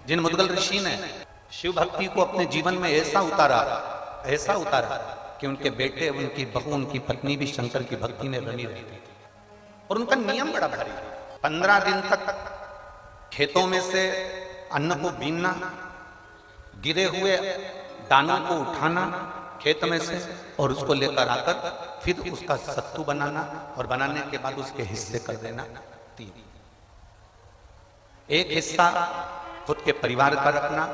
जिन मुद्गल ऋषि ने शिव भक्ति को अपने जीवन में ऐसा उतारा कि उनके बेटे, उनकी बहू, उनकी पत्नी भी शंकर की भक्ति में रमी रहती थी। और उनका नियम बड़ा भारी, 15 दिन तक खेतों में से अन्न को बीनना, गिरे हुए दानों को उठाना खेत में से और उसको लेकर आकर फिर उसका सत्तू बनाना और बनाने के बाद उसके हिस्से कर देना 3। एक हिस्सा खुद के परिवार का रखना,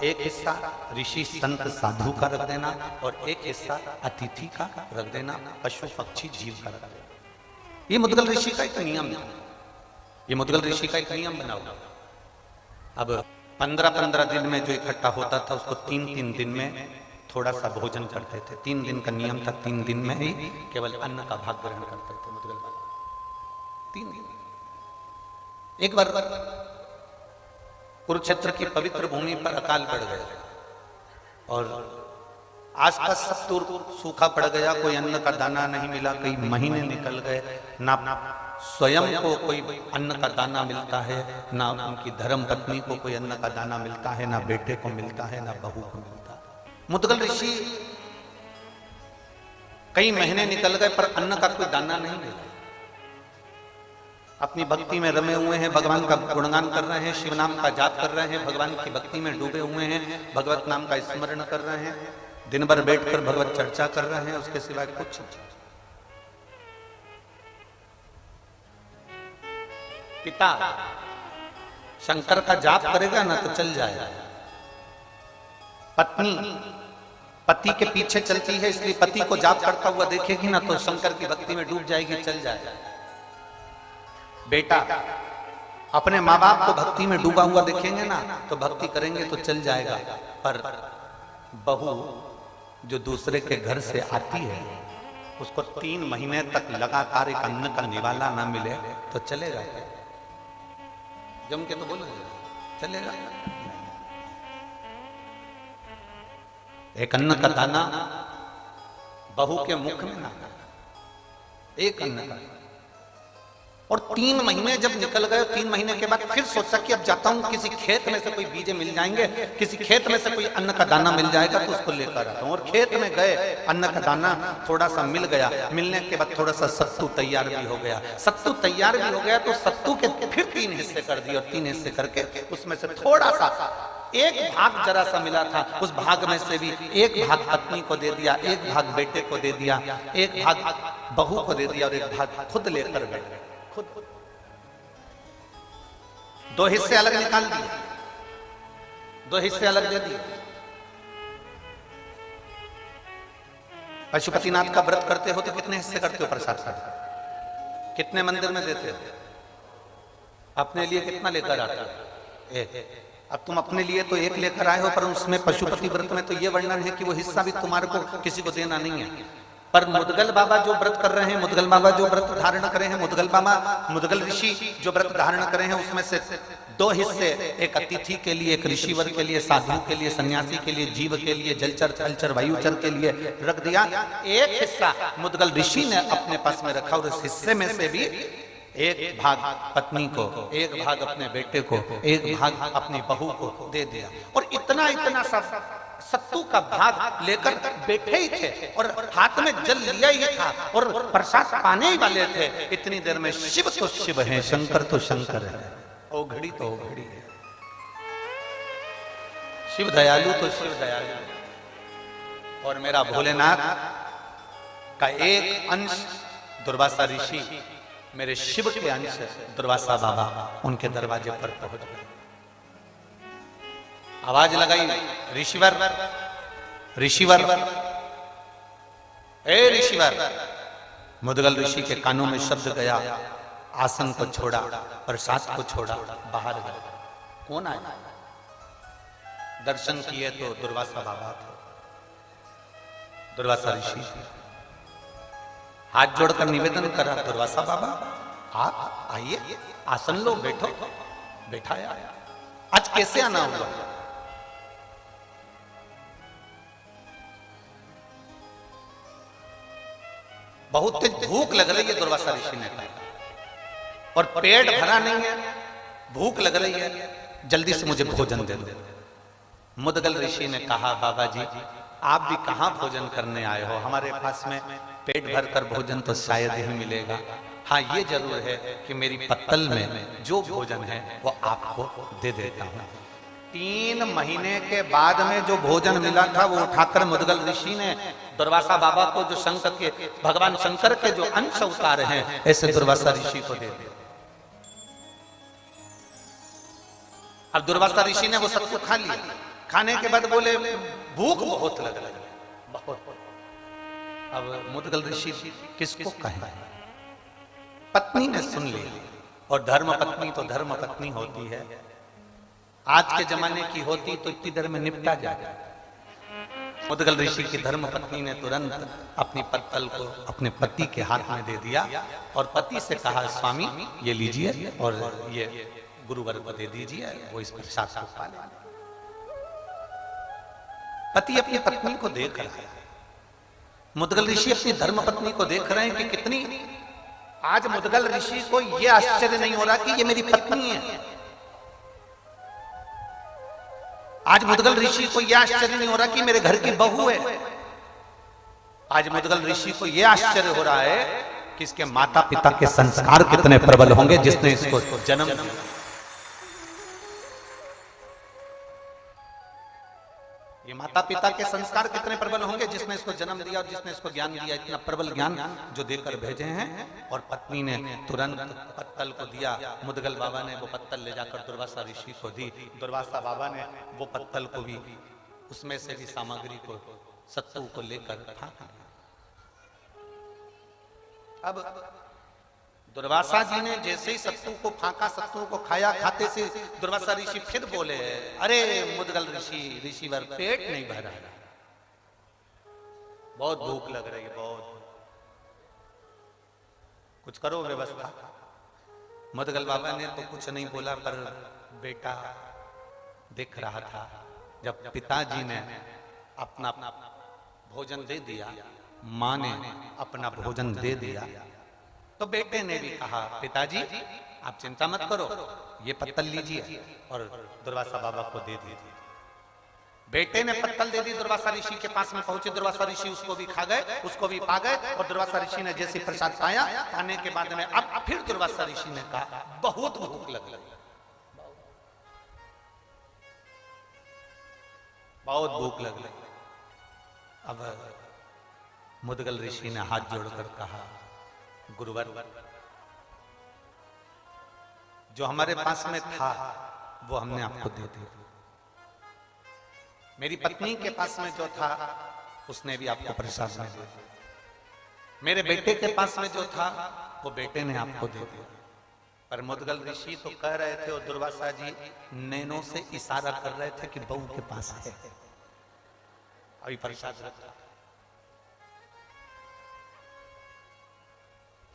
एक हिस्सा ऋषि संत साधु का रख देना और एक हिस्सा अतिथि का रख देना, पशु पक्षी जीव का रख देना। ये मुद्गल ऋषि का एक नियम है, ये मुद्गल ऋषि का एक नियम बना हुआ। अब 15-15 दिन में जो इकट्ठा होता था उसको 3-3 दिन में थोड़ा सा भोजन करते थे। 3 दिन का नियम था, 3 दिन में ही केवल अन्न का भाग ग्रहण करते थे मुद्गल बाबा। 3 दिन। एक बार कुरुक्षेत्र की पवित्र भूमि पर अकाल पड़ गया और आसपास सब दूर सूखा पड़ गया, कोई अन्न का दाना नहीं मिला, कई महीने निकल गए, ना स्वयं को कोई अन्न का दाना मिलता है, ना उनकी धर्म पत्नी को कोई अन्न का दाना मिलता है, ना बेटे को मिलता है, ना बहू को मिलता है। मुद्गल ऋषि कई महीने निकल गए पर अन्न का कोई दाना नहीं मिला। अपनी भक्ति में रमे हुए हैं, भगवान का गुणगान कर रहे हैं, शिव नाम का जाप कर रहे हैं, भगवान की भक्ति में डूबे हुए हैं, भगवत नाम का स्मरण कर रहे हैं, दिन भर बैठकर भगवत चर्चा कर रहे हैं, उसके सिवाय कुछ नहीं। पिता शंकर का जाप करेगा ना तो चल जाएगा। पत्नी पति के पीछे चलती है, इसलिए पति को जाप करता हुआ देखेगी ना तो शंकर की भक्ति में डूब जाएगी, चल जाएगा। बेटा अपने माँ बाप को भक्ति में डूबा हुआ देखेंगे ना तो भक्ति करेंगे तो चल जाएगा, पर बहू जो दूसरे के घर से आती है उसको 3 महीने तक लगातार एक अन्न का निवाला ना मिले तो चलेगा? जम के तो बोलो चलेगा? एक अन्न का दाना बहू के मुख में ना, एक अन्न का। और 3 महीने जब निकल गए, 3 महीने के बाद फिर सोचा कि अब जाता हूं, किसी खेत में से कोई बीजे मिल जाएंगे, किसी खेत में से कोई अन्न का दाना मिल जाएगा तो उसको लेकर आता हूं। और खेत में गए, अन्न का दाना थोड़ा सा मिल गया, मिलने के बाद थोड़ा सा सत्तू तैयार भी हो गया। सत्तू तैयार भी हो गया तो सत्तू के फिर 3 हिस्से कर दिए और 3 हिस्से करके उसमें से थोड़ा सा, एक भाग जरा सा मिला था, उस भाग में से भी एक भाग पत्नी को दे दिया, एक भाग बेटे को दे दिया, एक भाग बहू को दे दिया और एक भाग खुद लेकर गए। खुद 2 हिस्से अलग निकाल दिए, 2 हिस्से अलग दे दिए। पशुपतिनाथ का व्रत करते हो तो कितने हिस्से करते हो प्रसाद का? कितने मंदिर में देते हो? अपने लिए कितना लेकर आते हो? अब तुम अपने लिए तो 1 लेकर आए हो, पर उसमें पशुपति व्रत में तो ये वर्णन है कि वो हिस्सा भी तुम्हारे को किसी को देना नहीं है। पर मुद्गल बाबा जो व्रत कर रहे हैं, मुद्गल बाबा जो व्रत धारण करे हैं, मुद्गल ऋषि जो व्रत धारण करे हैं, उसमें से 2 हिस्से एक अतिथि के लिए, एक ऋषिवर के लिए, साधु के लिए, सन्यासी के लिए, जीव के लिए, जलचर थलचर वायुचर के लिए रख दिया। एक हिस्सा मुद्गल ऋषि ने अपने पास में रखा और उस हिस्से में से भी एक भाग पत्नी को, एक भाग अपने बेटे को, एक भाग अपनी बहू को दे दिया। और इतना सब सत्तू का भाग लेकर बैठे ही थे और हाथ में जल लिया ही था और प्रसाद पाने ही वाले थे। इतनी देर में शिव तो शिव है, शंकर तो शंकर है, ओघड़ी तो ओघड़ी है। शिव दयालु तो शिव दयालु है। और मेरा भोलेनाथ का एक अंश दुर्वासा ऋषि, मेरे शिव के अंश दुर्वासा बाबा उनके दरवाजे पर पहुंच गए। आवाज लगाई, ऋषिवर ऋषिवर, ए ऋषिवर। मुद्गल ऋषि के कानों में शब्द गया, आसन को छोड़ा, प्रसाद को छोड़ा, बाहर गए। कौन आया? दर्शन किए तो दुर्वासा बाबा थे, दुर्वासा ऋषि थे। हाथ जोड़कर निवेदन करा, दुर्वासा बाबा आप आइए, आसन लो, बैठो। बैठाया। आज कैसे आना हुआ? बहुत तेज भूख लग रही है, दुर्वासा ऋषि ने कहा, और पेट भरा नहीं है, भूख लग रही है। जल्दी से मुझे भोजन दे दो। मुदगल ऋषि ने कहा, बाबा जी आप भी कहाँ भोजन करने आए हो, हमारे पास में पेट भर कर भोजन तो शायद ही मिलेगा। हाँ ये जरूर है कि मेरी पत्तल में जो भोजन है वो आपको दे देता हूँ। 3 महीने के बाद में जो भोजन मिला था वो उठाकर मुदगल ऋषि ने दुर्वासा बाबा को, जो शंकर के भगवान शंकर के जो अंश अवतार हैं, ऐसे दुर्वासा ऋषि को दे दिया। अब दुर्वासा ऋषि ने वो सब कुछ खा लिया। खाने के बाद बोले भूख बहुत लग रही है, बहुत। अब मुदगल ऋषि किसको कहे? पत्नी ने सुन ली, और धर्म पत्नी तो धर्म पत्नी होती है। आज के जमाने की होती तो इतनी देर में निपटा जाए। मुदगल ऋषि की धर्म पत्नी ने तुरंत अपनी पत्तल को अपने पति के हाथ में दे दिया और पति से कहा, स्वामी ये लीजिए और ये गुरुवर को दे दीजिए, वो इस प्रसाद को खा ले। पति अपनी पत्नी को देख रहा है, मुदगल ऋषि अपनी धर्म पत्नी को देख रहे हैं कि कितनी। आज मुदगल ऋषि को यह आश्चर्य नहीं हो रहा कि ये मेरी पत्नी है। आज मुदगल ऋषि को यह आश्चर्य नहीं हो रहा कि मेरे घर की बहू है। आज मुदगल ऋषि को यह आश्चर्य हो रहा है कि इसके माता पिता के संस्कार कितने प्रबल होंगे जिसने इसको जन्म दिया। ये माता पिता के संस्कार कितने प्रबल होंगे जिसने इसको जन्म दिया और जिसने इसको ज्ञान दिया, इतना प्रबल ज्ञान जो देकर भेजे हैं। और पत्नी ने तुरंत पत्तल को दिया। मुदगल बाबा ने वो पत्तल ले जाकर दुर्वासा ऋषि को दी। दुर्वासा बाबा ने वो पत्तल को भी, उसमें से भी सामग्री को, सत्तू को लेकर फेंक दिया। अब दुर्वासा जी ने जैसे ही सत्तू को फांका, सत्तू को खाया, खाते से दुर्वासा ऋषि फिर बोले, अरे मुदगल ऋषिवर पेट नहीं भरा, बहुत भूख लग रही है, बहुत, कुछ करो व्यवस्था। मुदगल बाबा ने तो कुछ नहीं बोला, पर बेटा देख रहा था। जब पिताजी ने अपना भोजन दे दिया, माँ ने अपना भोजन दे दिया, तो बेटे ने भी कहा, पिताजी आप चिंता मत करो, ये पत्तल लीजिए और दुर्वासा बाबा को दे दीजिए। बेटे ने पत्तल दे दी, दुर्वासा ऋषि के पास में पहुंचे। दुर्वासा ऋषि उसको भी खा गए, उसको भी पा गए। और दुर्वासा ऋषि ने जैसे प्रसाद पाया, खाने के बाद में अब फिर दुर्वासा ऋषि ने कहा, बहुत भूख लग रही, बहुत भूख लग रही। अब मुदगल ऋषि ने हाथ जोड़कर कहा, गुरुवर जो हमारे पास में था वो हमने आपको दे दिया। मेरी पत्नी के पास में जो था उसने भी आपको प्रसाद में दे दिया। मेरे बेटे के पास में जो था वो बेटे ने आपको दे दिया। पर मुदगल ऋषि तो कह रहे थे और दुर्वासा जी नैनों से इशारा कर रहे थे कि बहू के पास है, अभी प्रसाद रखा।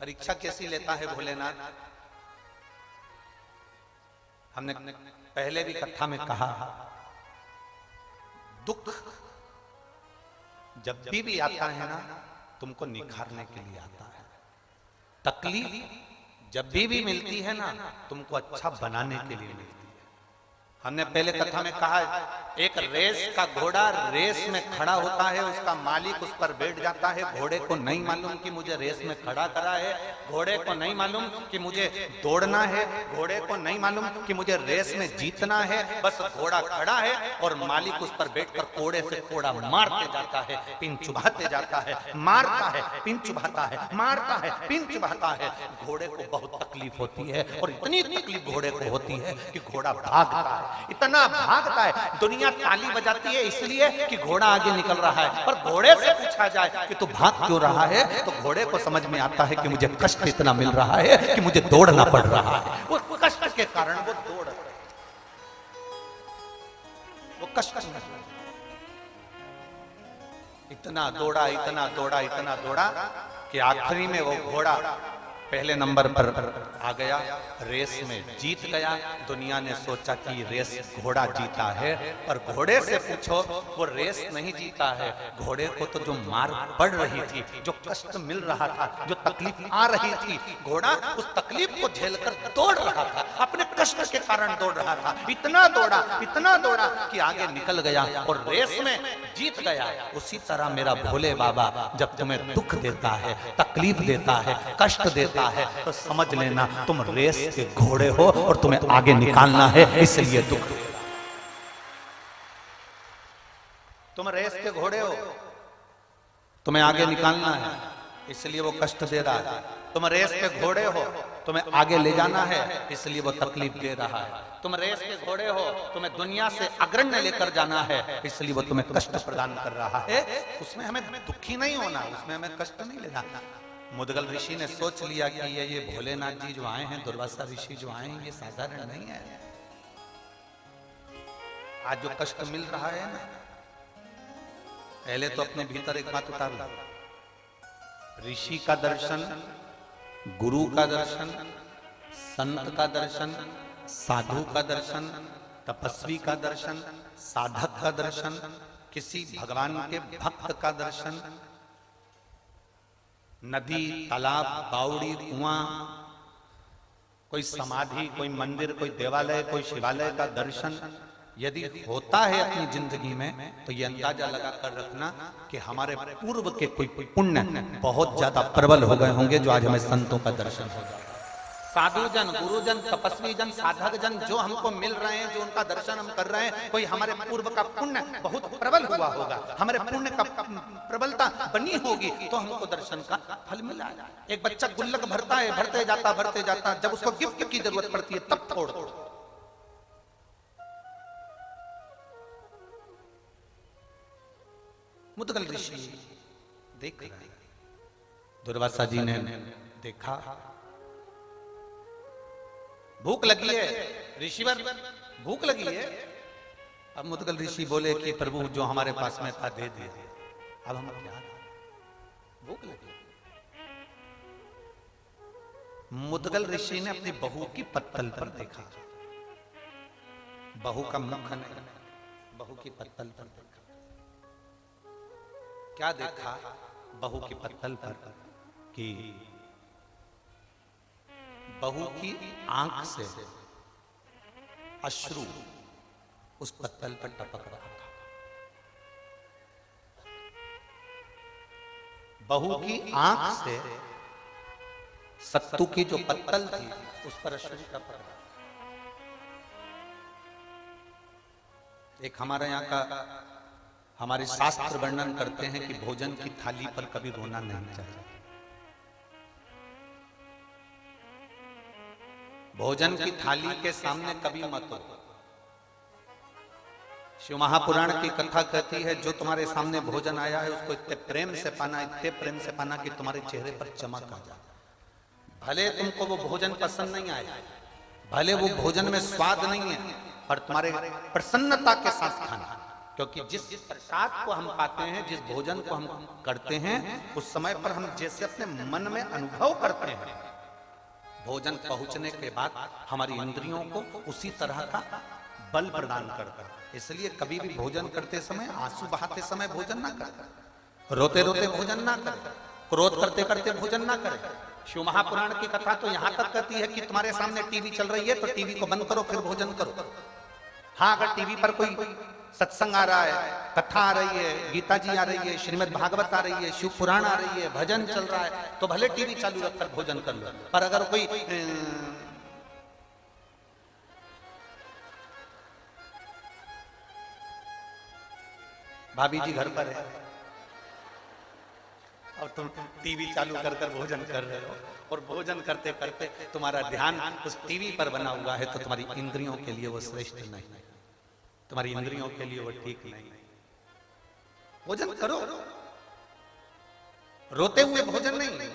परीक्षा कैसी लेता है भोलेनाथ? हमने पहले भी कथा में कहा, दुख जब भी आता है ना, तुमको निखारने के लिए आता है। तकलीफ जब भी मिलती है ना, तुमको अच्छा बनाने के लिए मिलती है। हमने पहले कथा में कहा, एक रेस का घोड़ा रेस में खड़ा होता है, उसका मालिक उस पर बैठ जाता है। घोड़े को नहीं मालूम कि मुझे रेस में खड़ा करा है, घोड़े को नहीं मालूम कि मुझे दौड़ना है, घोड़े को नहीं मालूम कि मुझे रेस में जीतना है। बस घोड़ा खड़ा है और मालिक उस पर बैठकर कोड़े से कोड़ा मारते जाता है, पिन चुभाते जाता है, मारता है, पिन चुभाता है, मारता है, पिन चुभाता है। घोड़े को बहुत तकलीफ होती है और इतनी तकलीफ घोड़े को होती है कि घोड़ा भागता है, इतना भागता है, दुनिया ताली बजाती है इसलिए कि घोड़ा आगे निकल रहा है। पर घोड़े से पूछा जाए कि तू भाग क्यों रहा है, तो घोड़े को समझ में आता है कि मुझे कष्ट इतना मिल रहा है कि मुझे दौड़ना पड़ रहा है। वो कष्ट के कारण वो दौड़ रहा है, वो कष्ट में इतना दौड़ा, इतना दौड़ा, इतना दौड़ा कि आखिरी में वो घोड़ा पहले नंबर पर आ गया, रेस में जीत गया। दुनिया ने सोचा कि रेस घोड़ा जीता है, पर घोड़े से पूछो वो रेस नहीं जीता है। घोड़े को तो जो मार पड़ रही थी, जो कष्ट मिल रहा था, जो तकलीफ आ रही थी, घोड़ा उस तकलीफ को झेलकर दौड़ रहा था, अपने कष्ट के कारण दौड़ रहा था, इतना दौड़ा कि आगे निकल गया और रेस में जीत गया। उसी तरह मेरा भोले बाबा जब तुम्हें दुख देता है, तकलीफ देता है, कष्ट देता है, तो समझ लेना तुम रेस के घोड़े हो और तुम्हें आगे निकालना है, इसलिए दुख। तुम रेस के घोड़े हो, तुम्हें आगे निकालना है, इसलिए वो कष्ट दे रहा है। तुम रेस के घोड़े हो, तुम्हें आगे ले जाना है, इसलिए वो तकलीफ दे रहा है। तुम रेस के घोड़े हो, तुम्हें दुनिया से अग्रण्य लेकर जाना है, इसलिए वो तुम्हें कष्ट प्रदान कर रहा है। उसमें हमें दुखी नहीं होना, उसमें हमें कष्ट नहीं लेना। मुदगल ऋषि ने सोच लिया कि ये भोलेनाथ जी जो आए हैं, दुर्वासा ऋषि जो आए हैं, ये साधारण नहीं है। आज जो कष्ट मिल रहा है ना, पहले तो अपने भीतर एक बात उतार लो। ऋषि का दर्शन, गुरु का दर्शन, संत का दर्शन, साधु का दर्शन, तपस्वी का दर्शन, साधक का दर्शन, किसी भगवान के भक्त का दर्शन, नदी, तालाब, बावड़ी, कुआं, कोई समाधि, कोई मंदिर, कोई देवालय, कोई शिवालय का दर्शन यदि होता है अपनी जिंदगी में, तो ये अंदाजा लगा कर रखना कि हमारे पूर्व के कोई पुण्य बहुत ज्यादा प्रबल हो गए होंगे, जो आज हमें संतों का दर्शन हो जाए। साधु जन, गुरुजन, तपस्वी जन, साधक जन जो हमको मिल रहे हैं, जो उनका दर्शन हम कर रहे हैं, कोई हमारे पूर्व का पुण्य बहुत प्रबल हुआ होगा, हमारे पुण्य का प्रबलता बनी होगी, तो हमको दर्शन का फल मिला। एक बच्चा गुल्लक भरता है, भरते जाता, जब उसको गिफ्ट की जरूरत पड़ती है तब तोड़। मुदगल ऋषि देख रहे, दुर्वासा जी ने देखा, भूख लगी है ऋषिवर, भूख लगी है। अब मुदगल ऋषि बोले कि प्रभु जो हमारे पास में था दे दे, अब हम क्या, भूख लगी। मुदगल ऋषि ने अपनी बहू की पत्तल पर देखा, बहू का मुख नहीं, बहू की पत्तल पर देखा। क्या देखा बहू की पत्तल पर? कि बहू की आंख से अश्रु उस पत्तल पर टपक रहा था। बहू की आंख से सत्तू की जो पत्तल थी उस पर अश्रु टपक रहा। एक हमारे यहाँ का, हमारे शास्त्र वर्णन करते हैं कि भोजन की थाली पर कभी रोना नहीं चाहिए। भोजन की थाली के सामने कभी मत रो। शिव महापुराण की कथा कहती है, जो तुम्हारे सामने भोजन आया है उसको इतने प्रेम से पाना, इतने प्रेम से पाना कि तुम्हारे चेहरे पर चमक आ जाए। भले तुमको वो भोजन पसंद नहीं आया, भले वो भोजन में स्वाद नहीं है, पर तुम्हारे प्रसन्नता के साथ खाना। क्योंकि जिस प्रसाद को हम पाते हैं, जिस भोजन को हम करते हैं, उस समय पर हम जैसे अपने मन में अनुभव करते हैं, भोजन पहुंचने के बाद हमारी इंद्रियों को उसी तरह का बल प्रदान करता है। इसलिए कभी भी भोजन करते समय आंसू बहाते समय भोजन ना करें, रोते रोते भोजन ना करें, क्रोध करते करते भोजन ना करें। शिव महापुराण की कथा तो यहां तक कहती है कि तुम्हारे सामने टीवी चल रही है तो टीवी को बंद करो फिर भोजन करो। हाँ, अगर टीवी पर कोई सत्संग आ रहा है, कथा आ रही है, गीता जी आ रही है, श्रीमद् भागवत आ रही है, शिव पुराण आ रही है, भजन चल रहा है, तो भले टीवी चालू रखकर भोजन कर लो। पर अगर कोई भाभी जी घर पर है और तुम टीवी चालू कर कर भोजन कर रहे हो, और भोजन करते करते तुम्हारा ध्यान उस टीवी पर बना हुआ है, तो तुम्हारी इंद्रियों के लिए वो श्रेष्ठ नहीं, तुम्हारी इंद्रियों के लिए वो ठीक नहीं। भोजन करो, रोते हुए भोजन नहीं।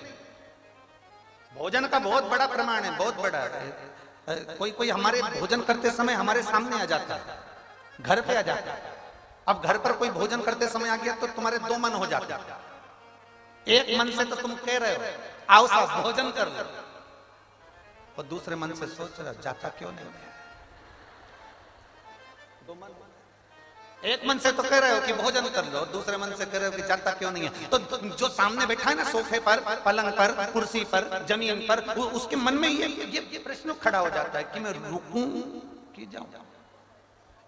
भोजन का बहुत बड़ा प्रमाण है, बहुत बड़ा है। कोई हमारे भोजन करते समय हमारे सामने आ जाता है, घर पे आ जाता है। अब घर पर कोई भोजन करते समय आ गया तो तुम्हारे दो मन हो जाते हैं। एक मन से तो तुम कह रहे हो आओ साहब भोजन कर लो, और दूसरे मन से सोच रहे जाता क्यों नहीं। दो मन, एक मन से तो कह रहे हो कि भोजन कर लो, दूसरे मन से कह रहे हो कि जाता क्यों नहीं है। तो जो सामने बैठा है ना, सोफे पर, पलंग पर, कुर्सी पर, जमीन पर, उसके मन में ये प्रश्न खड़ा हो जाता है कि मैं रुकूं कि जाऊं।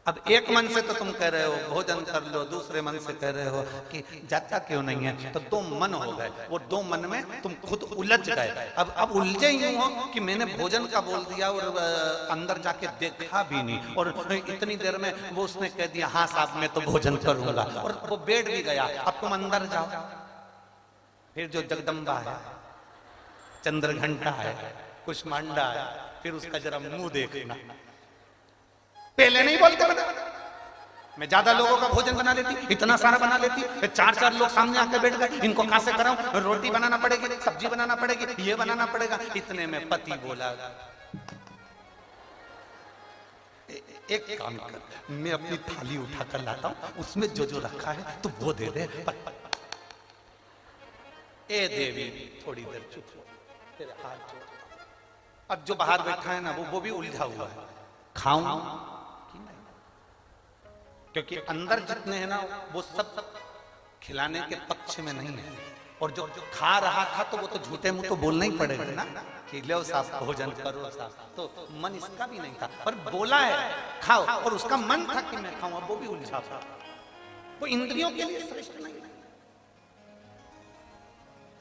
अब एक मन से तो तुम कह रहे हो भोजन कर लो, दूसरे मन से कह रहे हो कि जाता क्यों नहीं है। तो दो मन हो गए, वो दो मन में तुम खुद उलझ गए। अब उलझे ही हो कि मैंने भोजन का बोल दिया और अंदर जाके देखा भी नहीं, और इतनी देर में वो उसने कह दिया हाँ साहब मैं तो भोजन करूंगा, और वो बैठ भी गया। अब तुम अंदर जाओ, फिर जो जगदम्बा है, चंद्रघंटा है, कुष्मांडा है, फिर उसका जरा मुंह देखना। पहले नहीं बोलते बना, मैं ज्यादा लोगों का भोजन बना लेती, इतना सारा बना लेती, 4-4 लोग सामने आकर बैठ गए, इनको कहां से कराऊं, रोटी बनाना पड़ेगी, सब्जी बनाना पड़ेगी, ये बनाना पड़ेगा। इतने में पति बोला एक काम कर, मैं अपनी थाली उठा कर लाता हूं, उसमें जो जो रखा है तो वो दे दे। ए देवी थोड़ी देर चुप हो, तेरे हाथ जोड़। अब जो बाहर बैठा है ना वो भी उलझा हुआ है, खाऊं क्योंकि अंदर जितने हैं ना वो सब खिलाने के पक्ष में नहीं है, और जो खा रहा था तो वो तो झूठे मुंह तो बोलना ही पड़ेगा ना कि लो साहब भोजन करो साहब। तो मन इसका भी नहीं था, पर बोला है खाओ, और उसका मन था कि मैं खाऊं, अब वो भी उलझा था। वो इंद्रियों के लिए श्रेष्ठ नहीं,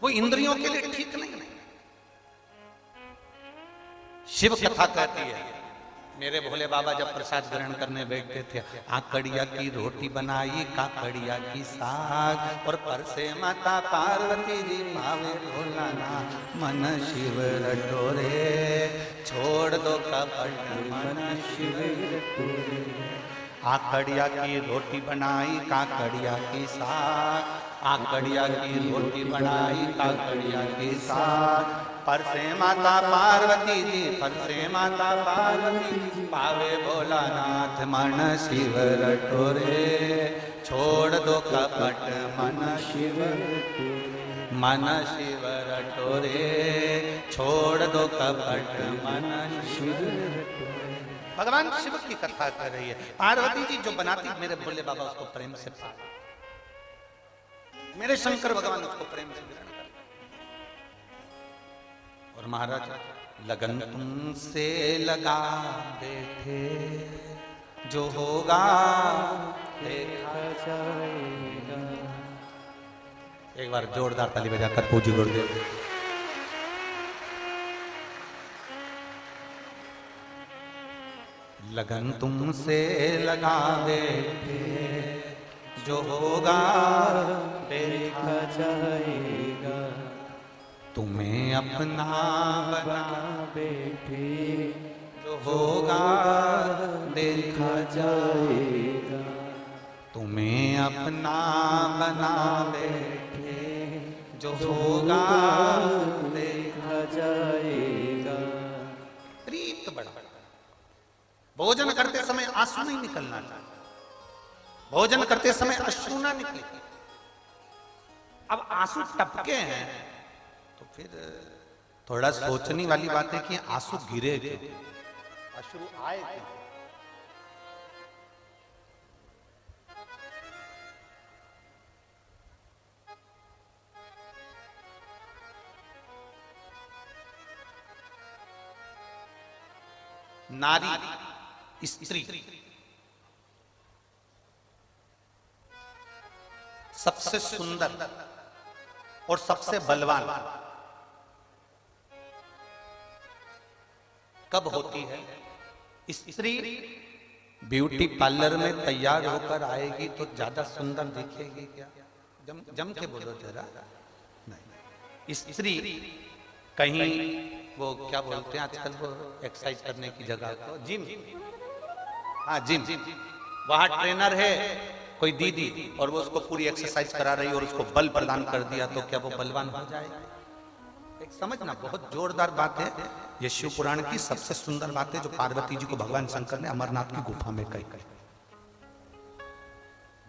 वो इंद्रियों के लिए ठीक नहीं। शिव कथा कहती है, मेरे भोले बाबा जब प्रसाद ग्रहण करने बैठते थे, आकड़िया की रोटी बनाई, काकड़िया की साग, और पर से माता पार्वती जी मावे भोलाना, मन शिव रटोरे, छोड़ दो कपट मन शिव रटोरे। आकड़िया की रोटी बनाई, काकड़िया की साग, आकड़िया की रोटी बनाई, काकड़िया की साग, पर से माता पार्वती जी, पर से माता पार्वती जी पावे भोलानाथ, मन शिव रटोरे, छोड़ दो कपट मन शिव रटोरे, मन शिव रटोरे, छोड़ दो कपट मन शिव रटोरे। भगवान शिव की कथा कर रही है। पार्वती जी जो बनाती, मेरे भोले बाबा उसको प्रेम से पाते, मेरे शंकर भगवान उसको प्रेम से ग्रहण करते। और महाराज लगन तुमसे लगा बैठे, जो होगा देखा जाएगा। एक बार जोरदार ताली बजाकर पूजी गुरुदेव। लगन तुमसे लगा बैठे, जो होगा देखा जाएगा, तुम्हें अपना बना बैठे, जो होगा देखा जाएगा, तुम्हें अपना बना बैठे, जो होगा देखा जाएगा। प्रीत बढ़ा। भोजन करते समय आंसू नहीं निकलना चाहिए, भोजन करते समय अश्रु ना निकले। अब आंसू टपके हैं तो फिर थोड़ा सोचने वाली बात है कि आंसू गिरे क्यों, अश्रु आए क्यों। नारी स्त्री सबसे सुंदर और सबसे बलवान कब होती है? स्त्री ब्यूटी पार्लर में तैयार होकर आएगी तो ज्यादा सुंदर दिखेगी क्या? जम के बोलो जरा। नहीं, स्त्री कहीं वो क्या बोलते हैं आजकल वो एक्सरसाइज करने की जगह को जिम, हाँ जिम, वहां ट्रेनर है कोई दीदी और वो उसको पूरी एक्सरसाइज करा रही और उसको बल प्रदान कर दिया तो क्या वो बलवान हो जाएगा? एक समझना, बहुत जोरदार बात है। ये शिव पुराण की सबसे सुंदर बात है जो पार्वती जी को भगवान शंकर ने अमरनाथ की गुफा में कही।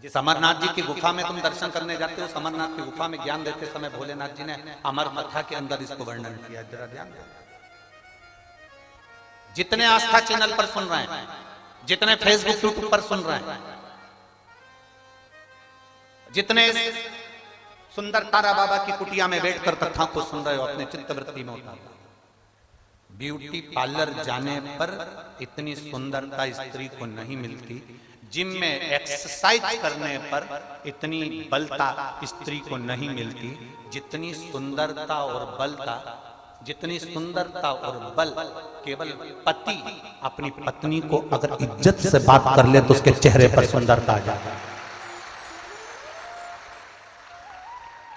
जिस अमरनाथ जी की गुफा में तुम दर्शन करने जाते हो, उस अमरनाथ की गुफा में ज्ञान देते समय भोलेनाथ जी ने अमर कथा के अंदर इसको वर्णन किया। जरा ध्यान दो, जितने आस्था चैनल पर सुन रहे हैं, जितने फेसबुक यूट्यूब पर सुन रहे हैं, जितने सुंदर तारा बाबा की कुटिया में बैठकर कथा को सुन रहे हो, अपने चित्तवृत्ति में उतारो। ब्यूटी पार्लर जाने पर इतनी सुंदरता स्त्री को नहीं मिलती, जिम में एक्सरसाइज करने पर इतनी बलता स्त्री को नहीं मिलती, जितनी सुंदरता और बलता, जितनी सुंदरता और बल केवल पति अपनी पत्नी को अगर इज्जत से बात कर ले तो उसके चेहरे पर सुंदरता आ जाती है।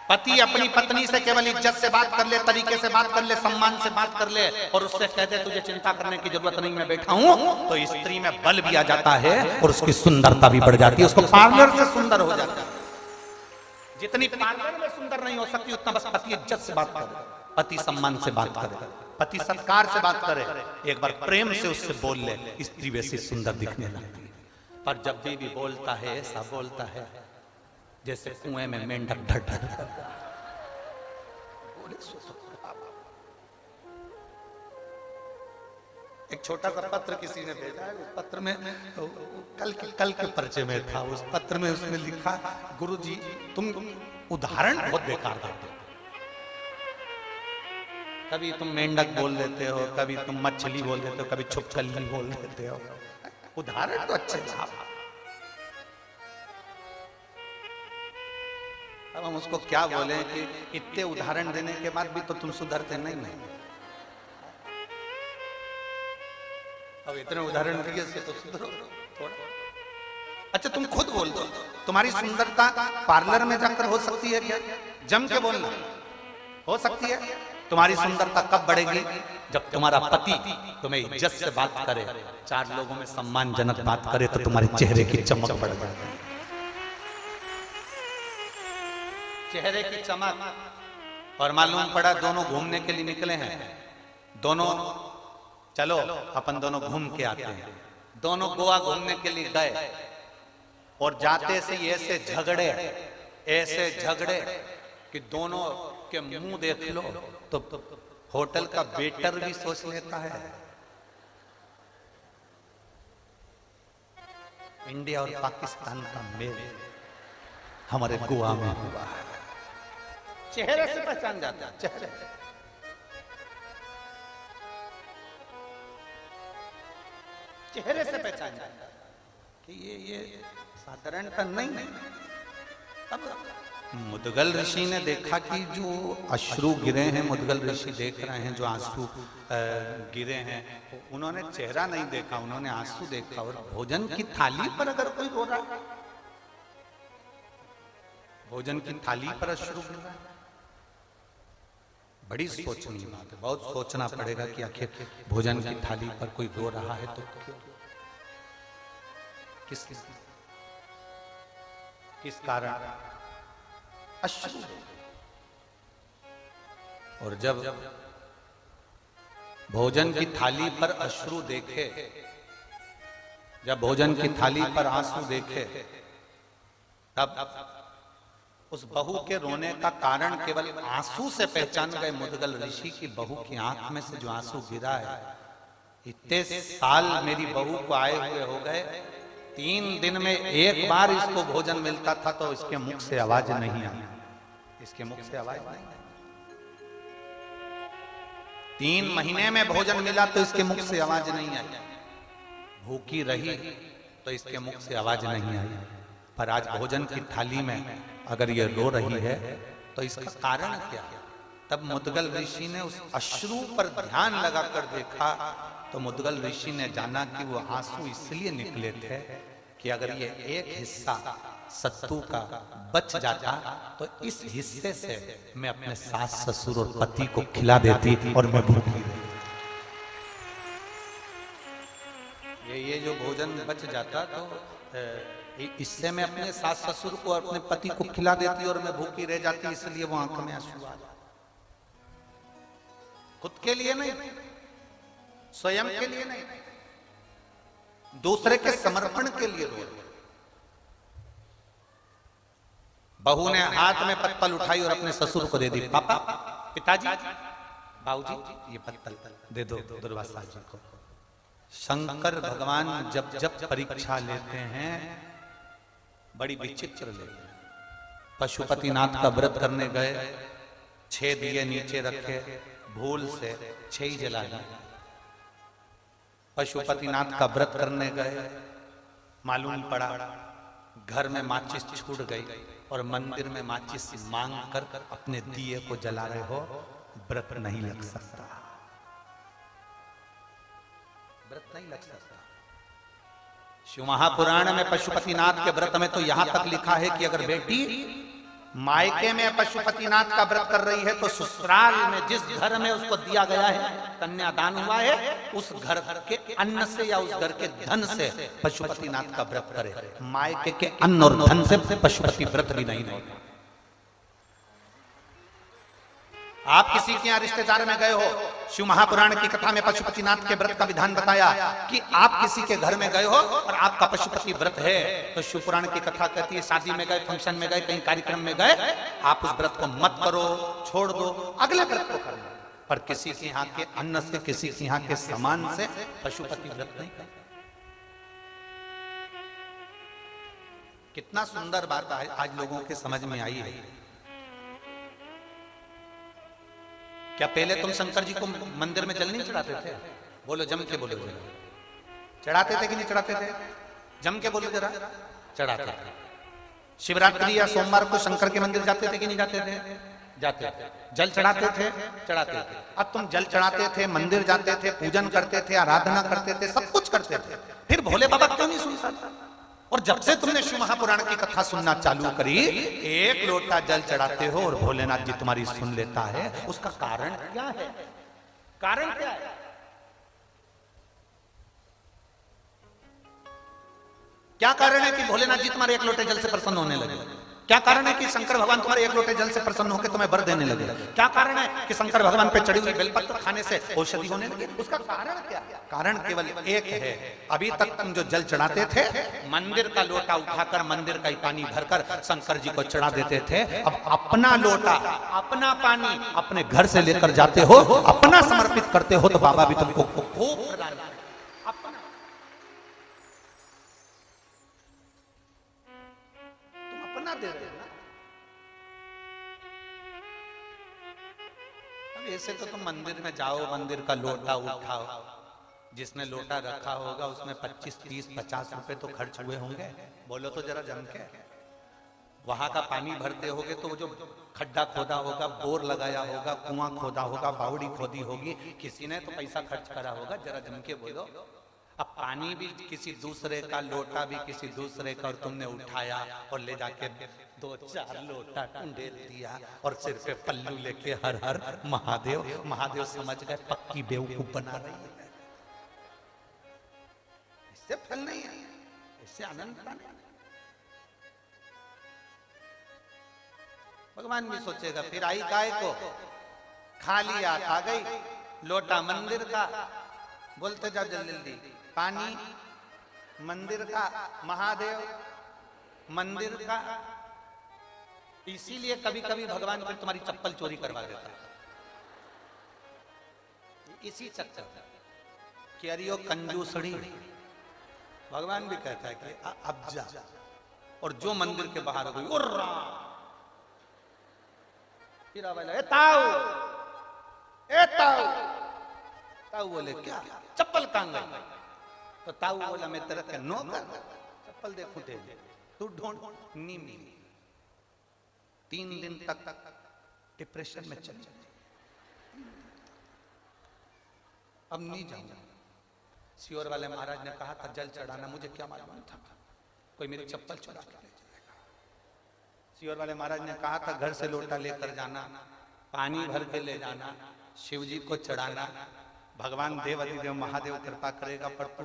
पति अपनी पत्नी से केवल इज्जत से बात कर ले, तरीके से बात कर ले, सम्मान से बात कर ले और उससे कह दे तुझे चिंता करने की जरूरत नहीं, मैं बैठा हूं, तो स्त्री में बल भी आ जाता है और उसकी सुंदरता भी बढ़ जाती है, उसको पार्लर से सुंदर हो जाता है। जितनी पार्लर में सुंदर नहीं हो सकती उतना बस पति इज्जत से बात करे, पति सम्मान से बात करे, पति सत्कार से बात करे, एक बार प्रेम से उससे बोल ले, स्त्री वैसी सुंदर दिखने लगती है। पर जब भी बोलता है ऐसा बोलता है जैसे कुएं में मेंढक ढड़ ढड़ बोले। एक छोटा सा पत्र किसी ने भेजा है, उस पत्र में कल के परिचय में था, उस पत्र में उसने लिखा, गुरुजी तुम उदाहरण बहुत बेकार देते हो, कभी तुम मेंढक बोल देते हो, कभी तुम मछली बोल देते हो, कभी छुपकली बोल देते हो, उदाहरण तो अच्छे था। अब हम उसको क्या बोले कि इतने उदाहरण देने के बाद भी तो तुम सुधरते नहीं। अब इतने उदाहरण दिए से तो सुधरो थोड़ा। अच्छा तुम खुद बोल दो, तुम्हारी सुंदरता पार्लर में जाकर हो सकती है क्या? जम के बोलना, हो सकती है? तुम्हारी सुंदरता कब बढ़ेगी? जब तुम्हारा पति तुम्हें इज्जत से बात करे, चार लोगों में सम्मानजनक बात करे, तो तुम्हारे चेहरे की चमक बढ़ जाती है। चेहरे की चमक। और मालूम पड़ा दोनों घूमने के लिए निकले हैं, दोनों चलो अपन दोनों घूम के आते हैं, दोनों गोवा घूमने के लिए गए और जाते से ऐसे झगड़े कि दोनों के मुंह देख लो तो होटल का वेटर भी सोच लेता है इंडिया और पाकिस्तान का मेल हमारे गोवा में हुआ है। चेहरे से पहचान जाता है, चेहरे से पहचान जाता है कि ये साधारणता नहीं। अब मुदगल ऋषि ने देखा कि जो अश्रु गिरे हैं, मुदगल ऋषि देख रहे हैं जो आंसू गिरे हैं, उन्होंने चेहरा नहीं देखा, उन्होंने आंसू देखा। और भोजन की थाली पर अगर कोई रो रहा है, भोजन की थाली पर अश्रु गिर रहा है, बड़ी सोचनीय बात है। बहुत सोचना पड़ेगा कि आखिर भोजन की थाली पर कोई रो रहा है तो क्यों, किस कारण अश्रु। और जब भोजन की थाली पर अश्रु देखे, जब भोजन की थाली पर आंसू देखे, तब उस बहू के रोने का कारण केवल आंसू से पहचान गए मुदगल ऋषि की बहू की आंख में से जो आंसू गिरा है, इतने साल मेरी बहू को आए हुए हो गए, 3 दिन में एक बार इसको भोजन मिलता था तो इसके मुख से आवाज नहीं आई, इसके मुख से आवाज नहीं आई। 3 महीने में भोजन मिला तो इसके मुख से आवाज नहीं आई, भूखी रही तो इसके मुख से आवाज नहीं आई। पर आज भोजन की थाली में अगर ये रो रही है तो इसका कारण क्या? तब मुदगल ऋषि ने उस अश्रु पर ध्यान लगाकर देखा तो मुदगल ऋषि ने जाना कि वो आंसू इसलिए निकले थे कि अगर ये एक हिस्सा सत्तू का बच जाता तो इस हिस्से से मैं अपने सास ससुर और पति को खिला देती और मैं भूखी रहती। ये जो भोजन बच जाता तो इससे मैं अपने सास ससुर को और अपने पति को खिला देती और मैं भूखी रह जाती, इसलिए वो आंखों में आंसू आ जाते। खुद के लिए नहीं, स्वयं के लिए नहीं, दूसरे के समर्पण के लिए रो रहे। बहू ने हाथ में पत्तल उठाई और अपने ससुर को दे दी, पापा, पिताजी, बाबूजी, ये पत्तल दे दो दुर्वासा जी को। शंकर भगवान जब जब परीक्षा लेते हैं बड़ी विचित्र लेते हैं। पशुपतिनाथ का व्रत करने गए, 6 दिए नीचे रखे, भूल से 6 ही जला दिए। पशुपतिनाथ का व्रत करने गए, मालूम पड़ा घर में माचिस छूट गई और मंदिर में माचिस मांग कर अपने दिए को जला रहे हो, व्रत नहीं लग सकता, व्रत नहीं लग सकता। शिव महापुराण में पशुपतिनाथ के व्रत में तो यहां तक लिखा है कि अगर बेटी मायके में पशुपतिनाथ का व्रत कर रही है तो ससुराल में जिस घर में उसको दिया गया है, कन्यादान हुआ है, उस घर के अन्न से या उस घर के धन से पशुपतिनाथ का व्रत करे। मायके के अन्न और धन से पशुपति व्रत भी नहीं होगा। आप किसी के यहाँ रिश्तेदार में गए हो, शिव महापुराण की कथा में पशुपतिनाथ के व्रत का विधान बताया कि आप किसी के घर में गए हो और आपका पशुपति व्रत है, तो शिव पुराण की कथा कहती है शादी में गए, फंक्शन में गए, कहीं कार्यक्रम में गए, आप उस व्रत को मत करो, छोड़ दो, अगले व्रत को करना। पर किसी के यहाँ के अन्न से, किसी के यहाँ के सामान से पशुपति व्रत नहीं करना। कितना सुंदर बात आज लोगों के समझ में आई है। क्या पहले तुम शंकर जी को मंदिर में जल नहीं चढ़ाते थे? बोलो जम के बोलो, चढ़ाते थे कि नहीं चढ़ाते थे? जम के बोलो जरा, चढ़ाते थे। शिवरात्रि या सोमवार को शंकर के मंदिर जाते थे कि नहीं जाते थे? जाते थे। जल चढ़ाते थे, चढ़ाते थे। अब तुम जल चढ़ाते थे, मंदिर जाते थे, पूजन करते थे, आराधना करते थे, सब कुछ करते थे, फिर भोले बाबा क्यों नहीं सुनता था? और जब से तुमने शिव महापुराण की कथा सुनना चालू करी, 1 लोटा जल चढ़ाते हो और भोलेनाथ जी तुम्हारी सुन लेता है, उसका कारण क्या है? कारण क्या है? क्या कारण है कि भोलेनाथ जी तुम्हारे 1 लोटे जल से प्रसन्न होने लगे? क्या कारण है कि शंकर भगवान तुम्हारे 1 लोटे जल से प्रसन्न होकर तुम्हें वर देने लगे? क्या कारण है कि शंकर भगवान पे चढ़ी हुई बेलपत्र खाने से औषधि होने लगी? उसका कारण क्या? कारण केवल एक है। अभी तक तुम जो जल चढ़ाते थे, मंदिर का लोटा उठाकर मंदिर का ही पानी भरकर शंकर जी को चढ़ा देते थे। अब अपना लोटा, अपना पानी अपने घर से लेकर जाते हो, अपना समर्पित करते हो, तो बाबा भी तुमको खूब प्रदान करेंगे। अपना तुम अपना दे रहे हो ना। अब ऐसे तो तुम मंदिर में जाओ, मंदिर का लोटा उठाओ, जिसने लोटा रखा होगा उसमें 25, 30, 50 रुपए तो खर्च हुए होंगे। बोलो तो जरा जम के। वहां का पानी भरते होगे तो वो जो खड्डा खोदा होगा, बोर लगाया होगा, कुआं खोदा होगा, बावड़ी खोदी होगी, किसी ने तो पैसा खर्च करा होगा। जरा जम के बोलो। अब पानी भी किसी दूसरे का, लोटा भी किसी दूसरे का, और तुमने उठाया और ले जाके 2-4 लोटा कुंडेल दिया और सिर पे पल्लू लेके हर हर महादेव। महादेव समझ गए पक्की बेवकूफ बना रही है। इससे फल नहीं है, इससे आनंद नहीं। भगवान भी सोचेगा फिर आई गाय को, खा लिया, आ गई, लोटा मंदिर का, बोलते जाओ जल्दी, पानी मंदिर का, महादेव मंदिर का। इसीलिए कभी कभी भगवान फिर तुम्हारी चप्पल चोरी करवा देता है, इसी चक्कर कि अरियो कंजूसड़ी। भगवान भी कहता है कि अब जा, और जो मंदिर के बाहर हो गई, फिर ताऊ बोले क्या चप्पल कहां गई? तो ताऊ बोला मैं तेरा का नौकर, चप्पल देखूं तेरे, तू ढूंढ, नहीं मिली। 3 दिन तक डिप्रेशन में चली, अब नहीं जाऊंगा। सियोर वाले महाराज ने कहा था जल चढ़ाना, मुझे क्या मालूम था कोई मेरी चप्पल चुरा के ले जाएगा। सियोर वाले महाराज ने कहा था घर से लोटा लेकर जाना, पानी भर के ले जाना, शिव जी को चढ़ाना, भगवान देव अधिदेव महादेव कृपा करेगा। पर तू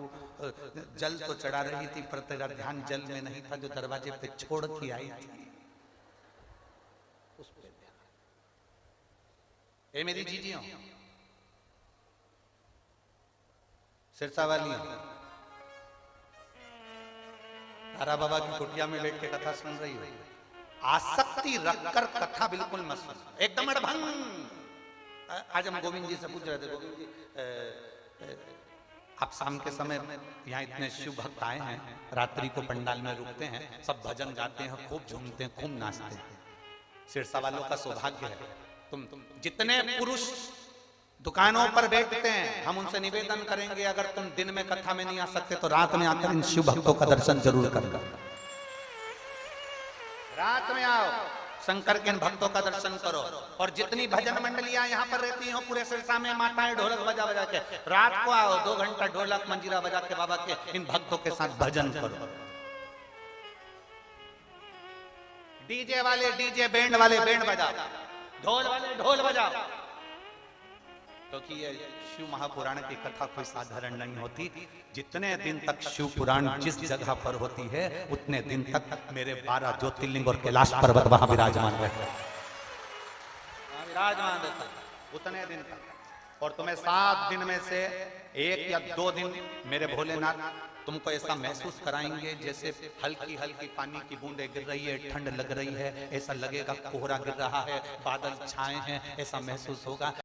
जल तो चढ़ा रही थी, पर तेरा ध्यान जल में नहीं था जो दरवाजे पे छोड़ के आई थी, उस पे ध्यान। ए मेरी जीजियों, सिरसा वाली, तारा बाबा की कुटिया में बैठ के कथा सुन रही हो, आसक्ति रखकर कथा बिल्कुल मत सुनो, एकदम अड़भंग। आज हम गोविंद जी से पूछ रहे थे, गोविंद जी आप शाम के समय यहाँ इतने शिव भक्त आए हैं, रात्रि को पंडाल में रुकते हैं, सब भजन गाते हैं, खूब झूमते हैं, खूब नाचते हैं, सिरसा वालों का सौभाग्य है। तुम जितने पुरुष दुकानों पर बैठते हैं, हम उनसे निवेदन करेंगे अगर तुम दिन में कथा में नहीं आ सकते तो रात में आकर इन शिव भक्तों का दर्शन जरूर करना। रात में आओ, शंकर के इन भक्तों का दर्शन करो। और जितनी भजन मंडलियां यहाँ पर रहती हो पूरे सिरसा में, माताएं ढोलक बजा बजा के, रात को आओ 2 घंटा ढोलक मंजीरा बजा के बाबा के इन भक्तों के साथ भजन करो। डीजे वाले डीजे, बैंड वाले बैंड बजाओ, ढोल वाले ढोल बजाओ, क्योंकि ये शिव महापुराण की कथा कोई साधारण नहीं होती। जितने दिन तक शिव पुराण जिस जगह पर होती है उतने दिन तक मेरे 12 ज्योतिर्लिंग और कैलाश पर्वत वहां विराजमान रहते हैं, विराजमान रहता है उतने दिन तक। और तुम्हें 7 दिन में से 1 या 2 दिन मेरे भोलेनाथ तुमको ऐसा महसूस कराएंगे जैसे हल्की हल्की पानी की बूंदें गिर रही है, ठंड लग रही है, ऐसा लगेगा कोहरा गिर रहा है, बादल छाए हैं, ऐसा महसूस होगा।